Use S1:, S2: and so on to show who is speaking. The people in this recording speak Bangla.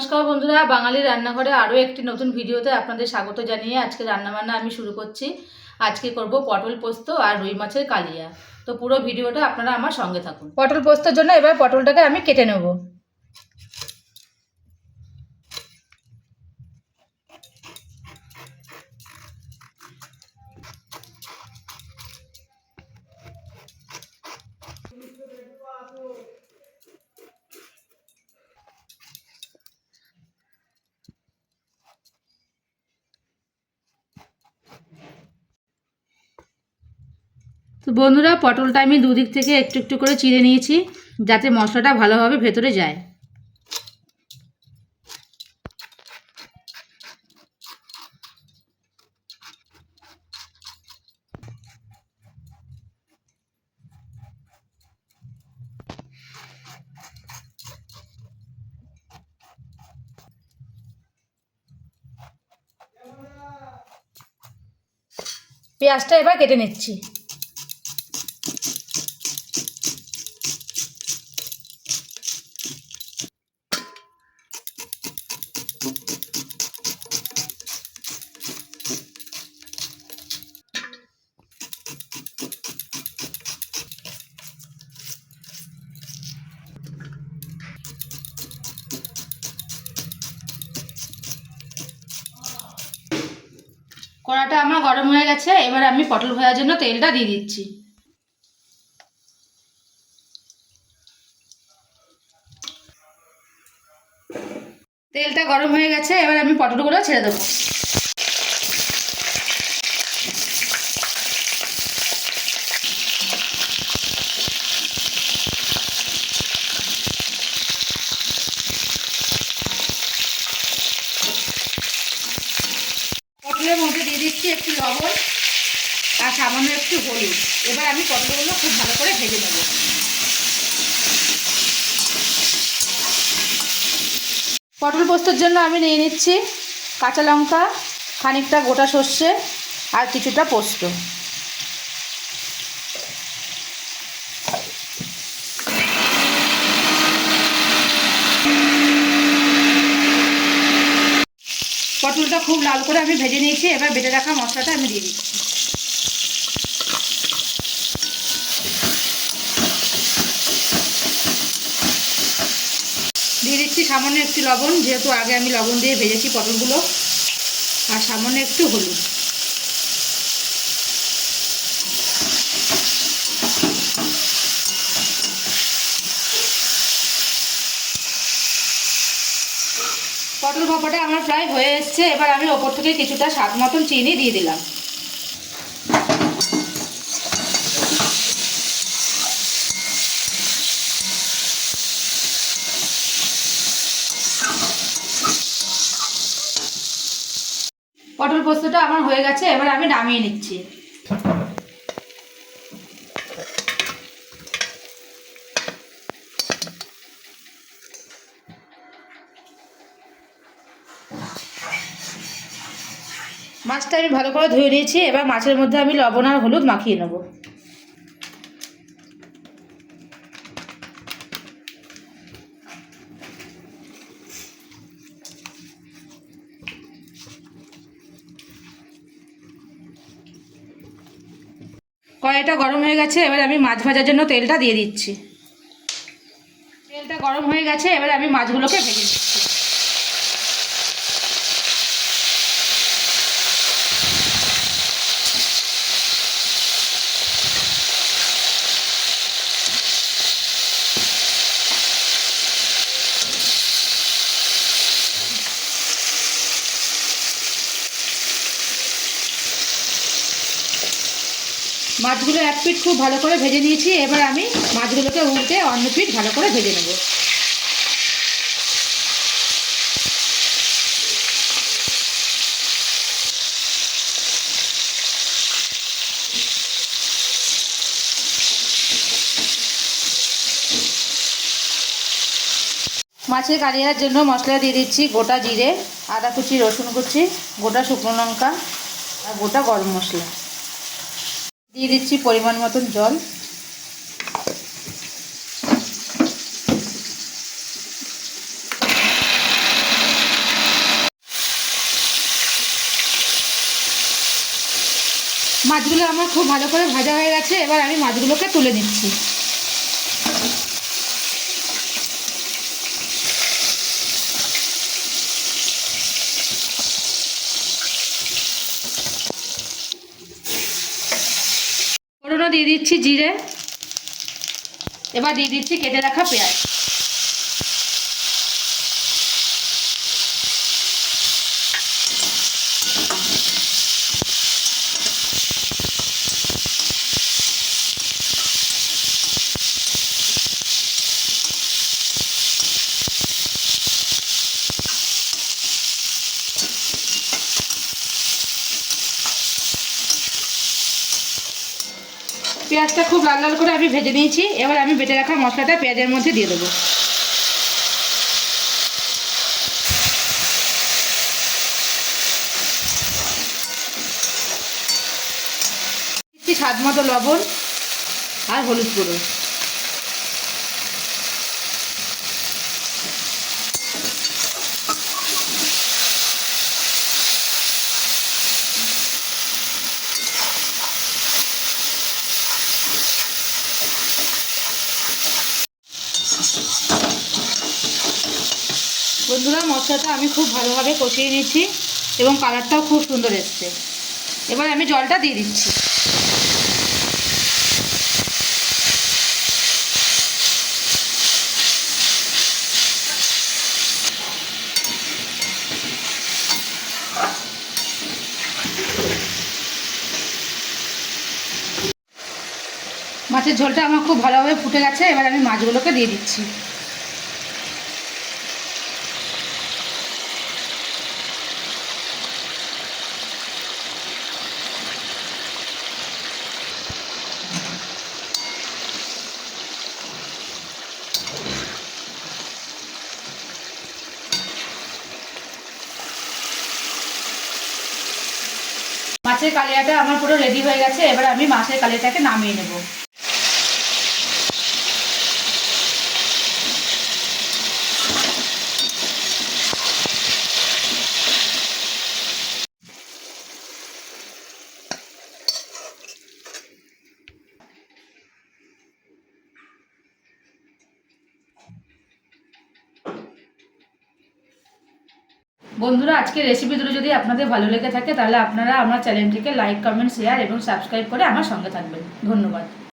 S1: নমস্কার বন্ধুরা, বাঙালি রান্নাঘরে আরও একটি নতুন ভিডিওতে আপনাদের স্বাগত জানিয়ে আজকে রান্নাবান্না আমি শুরু করছি। আজকে করব পটল পোস্ত আর রুই মাছের কালিয়া। তো পুরো ভিডিওটা আপনারা আমার সঙ্গে থাকুন। পটল পোস্তর জন্য এবার পটলটাকে আমি কেটে নেব। তো বন্ধুরা, পটলটা আমি দুদিক থেকে একটু একটু করে চিড়ে নিয়েছি যাতে মশলাটা ভালোভাবে ভেতরে যায়। পেঁয়াজটা এবার কেটে নিচ্ছি। কড়াটা আমার গরম হয়ে গেছে, এবার আমি পটল ভাজার জন্য তেলটা দিয়ে দিচ্ছি। তেলটা গরম হয়ে গেছে, এবার আমি পটলগুলো ছেড়ে দেবো। পটলের মধ্যে দিয়ে দিচ্ছি একটু লবণ আর সামান্য একটু হলুদ। এবার আমি পটলগুলো খুব ভালো করে ভেজে নেব। পটল পোস্তর জন্য আমি নিয়ে নিচ্ছি কাঁচা লঙ্কা, খানিকটা গোটা সর্ষে আর কিছুটা পোস্ত। পটলটা খুব লাল করে আমি ভেজে নিয়েছি, এবার বেটে রাখা মশলাটা আমি দিয়ে দিচ্ছি। দিয়ে দিচ্ছি সামান্য একটু লবণ, যেহেতু আগে আমি লবণ দিয়ে ভেজেছি পটলগুলো, আর সামান্য একটু হলুদ। পটল ভাপাটা আমার প্রায় হয়ে এসছে, এবার আমি ওপর থেকে কিছুটা স্বাদ মতন চিনি দিয়ে দিলাম। পটল পোস্তটা আমার হয়ে গেছে, এবার আমি নামিয়ে নিচ্ছি। মাছটা আমি ভালো করে ধুয়ে নিয়েছি, এবার মাছের মধ্যে আমি লবণ আর হলুদ মাখিয়ে নেব। কড়াইটা গরম হয়ে গেছে, এবার আমি মাছ ভাজার জন্য তেলটা দিয়ে দিচ্ছি। তেলটা গরম হয়ে গেছে, এবার আমি মাছগুলোকে ভেজে নিচ্ছি। মাছগুলো এক পিঠ খুব ভালো করে ভেজে নিয়েছি, এবার আমি মাছগুলোকে উল্টে অন্য পিঠ ভালো করে ভেজে নেব। মাছের কালিয়ার জন্য মশলা দিয়ে দিচ্ছি গোটা জিরে, আদা কুচি, রসুন কুচি, গোটা শুকনো লঙ্কা আর গোটা গরম মশলা। দিয়ে দিচ্ছি পরিমাণ মতন জল। মাছগুলো আমার খুব ভালো করে ভাজা হয়ে গেছে, এবার আমি মাছগুলোকে তুলে নিচ্ছি। ফোড়নে দিয়ে দিচ্ছি জিরে, এবার দিয়ে দিচ্ছি কেটে রাখা পেঁয়াজ। পেঁয়াজটা খুব লাল লাল করে আমি ভেজে নিয়েছি, এবার আমি বেটে রাখা মশলাটা পেঁয়াজের মধ্যে দিয়ে দেবো। স্বাদ মতো লবণ আর হলুদ গুঁড়ো। বন্ধুরা, মশলাটা আমি খুব ভালোভাবে কষিয়ে নিচ্ছি এবং কালারটাও খুব সুন্দর এসছে। এবার আমি জলটা দিয়ে দিচ্ছি। মাছের ঝোলটা আমার খুব ভালোভাবে ফুটে গেছে, এবার আমি মাছগুলোকে দিয়ে দিচ্ছি। মাছের কালিয়াটা আমার পুরো রেডি হয়ে গেছে, এবার আমি মাছের কালিয়াটাকে নামিয়ে নেব। বন্ধুরা, আজকের রেসিপি দুটো যদি আপনাদের ভালো লেগে থাকে তাহলে আপনারা আমার চ্যানেলটিকে লাইক, কমেন্ট, শেয়ার এবং সাবস্ক্রাইব করে আমার সঙ্গে থাকবেন। ধন্যবাদ।